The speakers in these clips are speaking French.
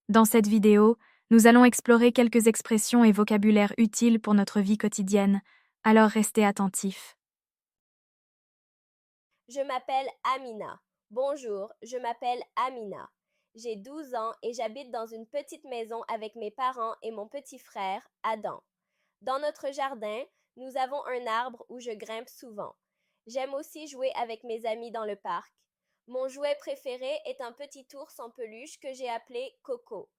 Dans cette vidéo, nous allons explorer quelques expressions et vocabulaires utiles pour notre vie quotidienne, alors restez attentifs. Je m'appelle Amina. Bonjour, je m'appelle Amina. J'ai 12 ans et j'habite dans une petite maison avec mes parents et mon petit frère, Adam. Dans notre jardin, nous avons un arbre où je grimpe souvent. J'aime aussi jouer avec mes amis dans le parc. Mon jouet préféré est un petit ours en peluche que j'ai appelé Coco.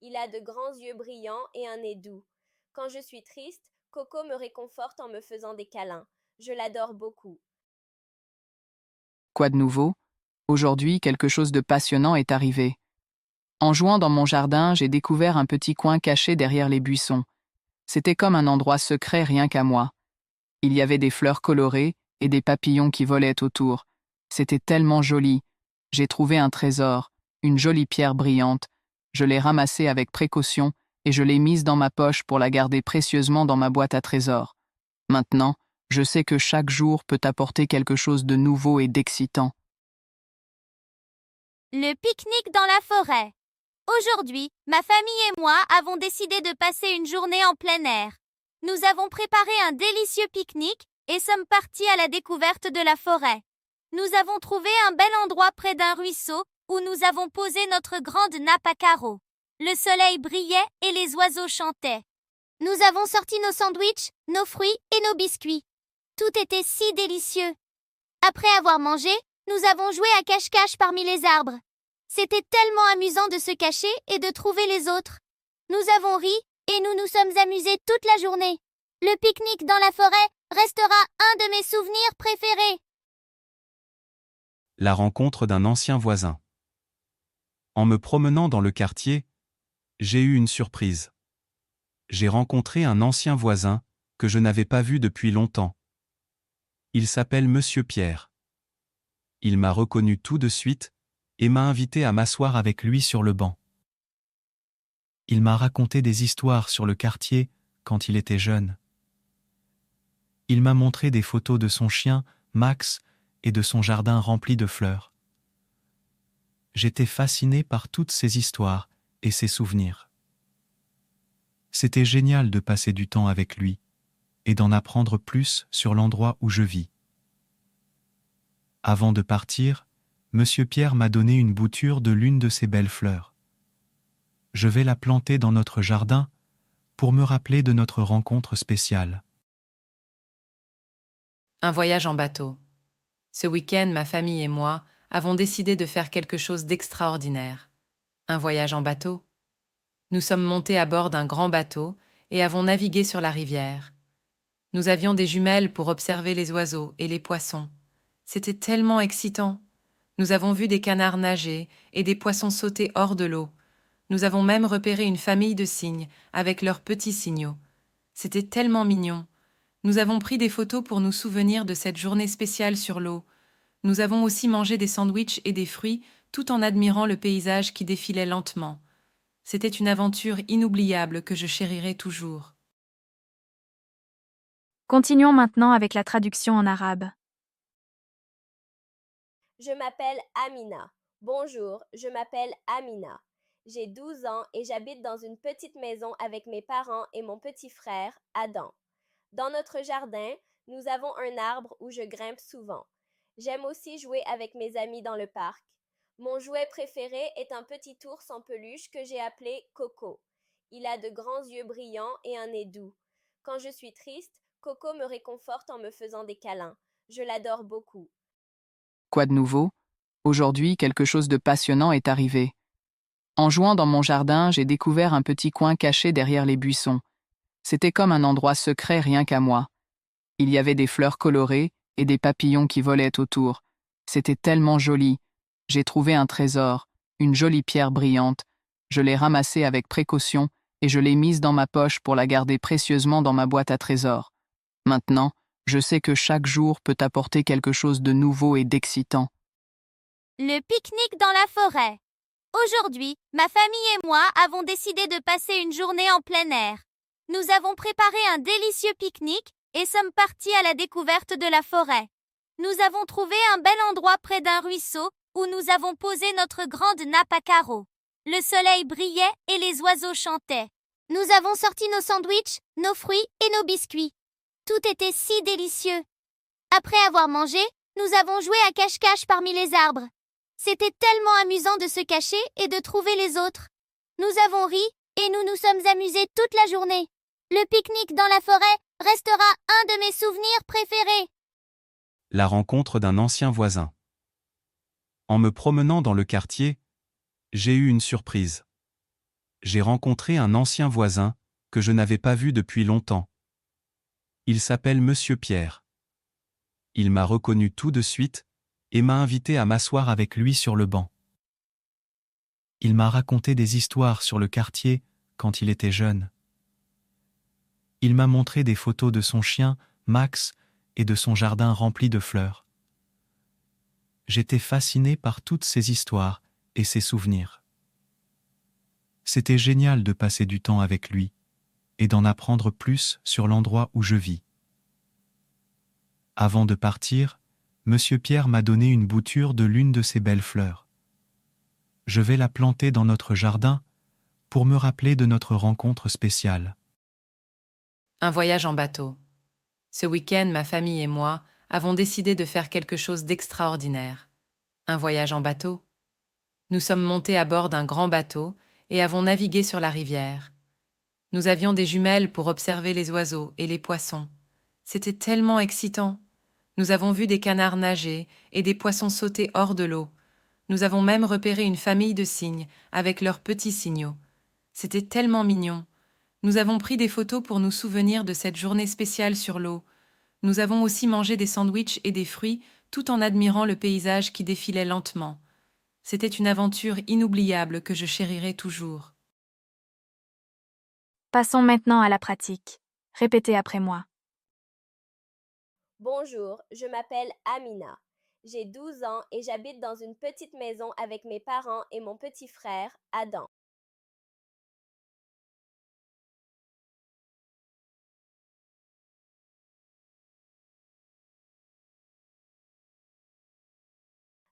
Il a de grands yeux brillants et un nez doux. Quand je suis triste, Coco me réconforte en me faisant des câlins. Je l'adore beaucoup. Quoi de nouveau? Aujourd'hui, quelque chose de passionnant est arrivé. En jouant dans mon jardin, j'ai découvert un petit coin caché derrière les buissons. C'était comme un endroit secret rien qu'à moi. Il y avait des fleurs colorées et des papillons qui volaient autour. C'était tellement joli. J'ai trouvé un trésor, une jolie pierre brillante. Je l'ai ramassée avec précaution et je l'ai mise dans ma poche pour la garder précieusement dans ma boîte à trésors. Maintenant, je sais que chaque jour peut apporter quelque chose de nouveau et d'excitant. Le pique-nique dans la forêt. Aujourd'hui, ma famille et moi avons décidé de passer une journée en plein air. Nous avons préparé un délicieux pique-nique et sommes partis à la découverte de la forêt. Nous avons trouvé un bel endroit près d'un ruisseau où nous avons posé notre grande nappe à carreaux. Le soleil brillait et les oiseaux chantaient. Nous avons sorti nos sandwichs, nos fruits et nos biscuits. Tout était si délicieux. Après avoir mangé, nous avons joué à cache-cache parmi les arbres. C'était tellement amusant de se cacher et de trouver les autres. Nous avons ri et nous nous sommes amusés toute la journée. Le pique-nique dans la forêt restera un de mes souvenirs préférés. La rencontre d'un ancien voisin. En me promenant dans le quartier, j'ai eu une surprise. J'ai rencontré un ancien voisin que je n'avais pas vu depuis longtemps. Il s'appelle Monsieur Pierre. Il m'a reconnu tout de suite et m'a invité à m'asseoir avec lui sur le banc. Il m'a raconté des histoires sur le quartier quand il était jeune. Il m'a montré des photos de son chien, Max, et de son jardin rempli de fleurs. J'étais fasciné par toutes ces histoires et ces souvenirs. C'était génial de passer du temps avec lui et d'en apprendre plus sur l'endroit où je vis. Avant de partir, Monsieur Pierre m'a donné une bouture de l'une de ces belles fleurs. Je vais la planter dans notre jardin pour me rappeler de notre rencontre spéciale. Un voyage en bateau. Ce week-end, ma famille et moi avons décidé de faire quelque chose d'extraordinaire. Un voyage en bateau. Nous sommes montés à bord d'un grand bateau et avons navigué sur la rivière. Nous avions des jumelles pour observer les oiseaux et les poissons. C'était tellement excitant. Nous avons vu des canards nager et des poissons sauter hors de l'eau. Nous avons même repéré une famille de cygnes avec leurs petits signaux. C'était tellement mignon. Nous avons pris des photos pour nous souvenir de cette journée spéciale sur l'eau. Nous avons aussi mangé des sandwichs et des fruits tout en admirant le paysage qui défilait lentement. C'était une aventure inoubliable que je chérirai toujours. Continuons maintenant avec la traduction en arabe. Je m'appelle Amina. Bonjour, je m'appelle Amina. J'ai 12 ans et j'habite dans une petite maison avec mes parents et mon petit frère, Adam. Dans notre jardin, nous avons un arbre où je grimpe souvent. J'aime aussi jouer avec mes amis dans le parc. Mon jouet préféré est un petit ours en peluche que j'ai appelé Coco. Il a de grands yeux brillants et un nez doux. Quand je suis triste, Coco me réconforte en me faisant des câlins. Je l'adore beaucoup. Quoi de nouveau? Aujourd'hui, quelque chose de passionnant est arrivé. En jouant dans mon jardin, j'ai découvert un petit coin caché derrière les buissons. C'était comme un endroit secret rien qu'à moi. Il y avait des fleurs colorées et des papillons qui volaient autour. C'était tellement joli. J'ai trouvé un trésor, une jolie pierre brillante. Je l'ai ramassée avec précaution et je l'ai mise dans ma poche pour la garder précieusement dans ma boîte à trésors. Maintenant, je sais que chaque jour peut apporter quelque chose de nouveau et d'excitant. Le pique-nique dans la forêt. Aujourd'hui, ma famille et moi avons décidé de passer une journée en plein air. Nous avons préparé un délicieux pique-nique et sommes partis à la découverte de la forêt. Nous avons trouvé un bel endroit près d'un ruisseau où nous avons posé notre grande nappe à carreaux. Le soleil brillait et les oiseaux chantaient. Nous avons sorti nos sandwichs, nos fruits et nos biscuits. Tout était si délicieux. Après avoir mangé, nous avons joué à cache-cache parmi les arbres. C'était tellement amusant de se cacher et de trouver les autres. Nous avons ri et nous nous sommes amusés toute la journée. Le pique-nique dans la forêt restera un de mes souvenirs préférés. La rencontre d'un ancien voisin. En me promenant dans le quartier, j'ai eu une surprise. J'ai rencontré un ancien voisin que je n'avais pas vu depuis longtemps. Il s'appelle Monsieur Pierre. Il m'a reconnu tout de suite et m'a invité à m'asseoir avec lui sur le banc. Il m'a raconté des histoires sur le quartier quand il était jeune. Il m'a montré des photos de son chien, Max, et de son jardin rempli de fleurs. J'étais fasciné par toutes ces histoires et ces souvenirs. C'était génial de passer du temps avec lui et d'en apprendre plus sur l'endroit où je vis. Avant de partir, Monsieur Pierre m'a donné une bouture de l'une de ses belles fleurs. Je vais la planter dans notre jardin pour me rappeler de notre rencontre spéciale. Un voyage en bateau. Ce week-end, ma famille et moi avons décidé de faire quelque chose d'extraordinaire. Un voyage en bateau. Nous sommes montés à bord d'un grand bateau et avons navigué sur la rivière. Nous avions des jumelles pour observer les oiseaux et les poissons. C'était tellement excitant. Nous avons vu des canards nager et des poissons sauter hors de l'eau. Nous avons même repéré une famille de cygnes avec leurs petits signaux. C'était tellement mignon. Nous avons pris des photos pour nous souvenir de cette journée spéciale sur l'eau. Nous avons aussi mangé des sandwichs et des fruits tout en admirant le paysage qui défilait lentement. C'était une aventure inoubliable que je chérirai toujours. Passons maintenant à la pratique. Répétez après moi. Bonjour, je m'appelle Amina. J'ai 12 ans et j'habite dans une petite maison avec mes parents et mon petit frère, Adam.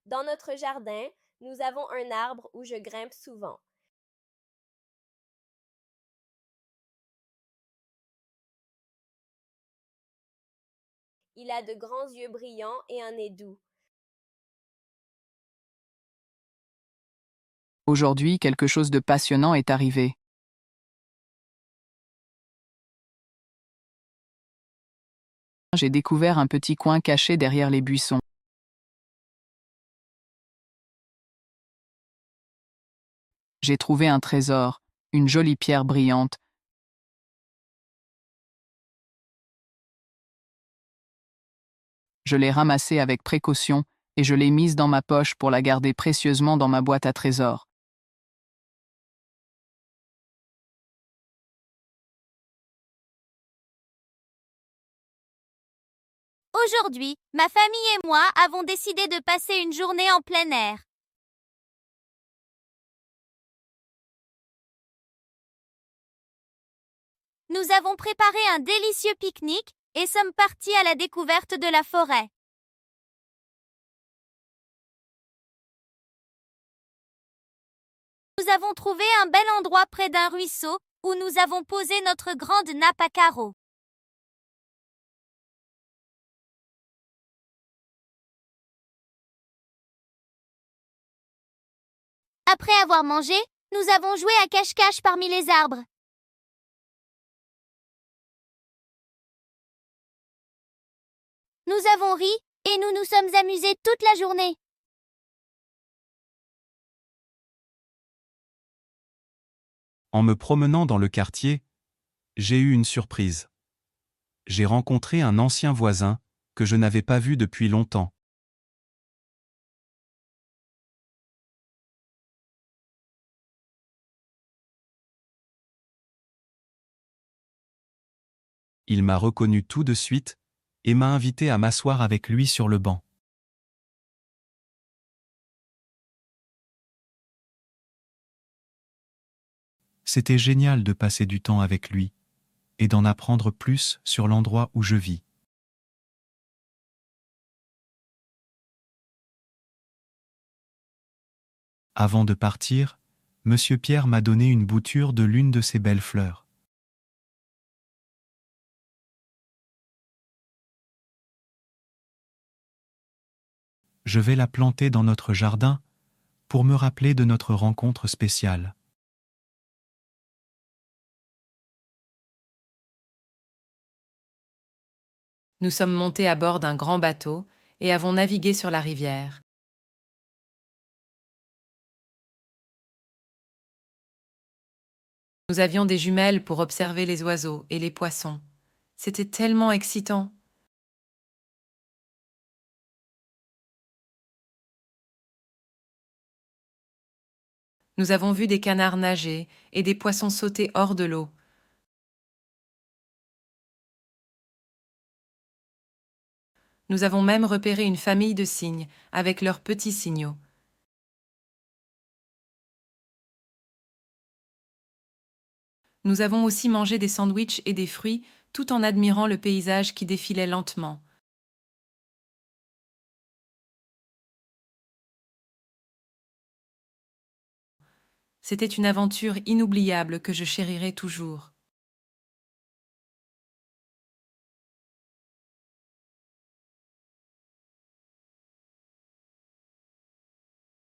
Dans notre jardin, nous avons un arbre où je grimpe souvent. Il a de grands yeux brillants et un nez doux. Aujourd'hui, quelque chose de passionnant est arrivé. J'ai découvert un petit coin caché derrière les buissons. J'ai trouvé un trésor, une jolie pierre brillante. Je l'ai ramassée avec précaution et je l'ai mise dans ma poche pour la garder précieusement dans ma boîte à trésors. Aujourd'hui, ma famille et moi avons décidé de passer une journée en plein air. Nous avons préparé un délicieux pique-nique et sommes partis à la découverte de la forêt. Nous avons trouvé un bel endroit près d'un ruisseau où nous avons posé notre grande nappe à carreaux. Après avoir mangé, nous avons joué à cache-cache parmi les arbres. Nous avons ri et nous nous sommes amusés toute la journée. En me promenant dans le quartier, j'ai eu une surprise. J'ai rencontré un ancien voisin que je n'avais pas vu depuis longtemps. Il m'a reconnu tout de suite et m'a invité à m'asseoir avec lui sur le banc. C'était génial de passer du temps avec lui et d'en apprendre plus sur l'endroit où je vis. Avant de partir, Monsieur Pierre m'a donné une bouture de l'une de ces belles fleurs. Je vais la planter dans notre jardin pour me rappeler de notre rencontre spéciale. Nous sommes montés à bord d'un grand bateau et avons navigué sur la rivière. Nous avions des jumelles pour observer les oiseaux et les poissons. C'était tellement excitant. Nous avons vu des canards nager et des poissons sauter hors de l'eau. Nous avons même repéré une famille de cygnes avec leurs petits signaux. Nous avons aussi mangé des sandwichs et des fruits tout en admirant le paysage qui défilait lentement. C'était une aventure inoubliable que je chérirai toujours.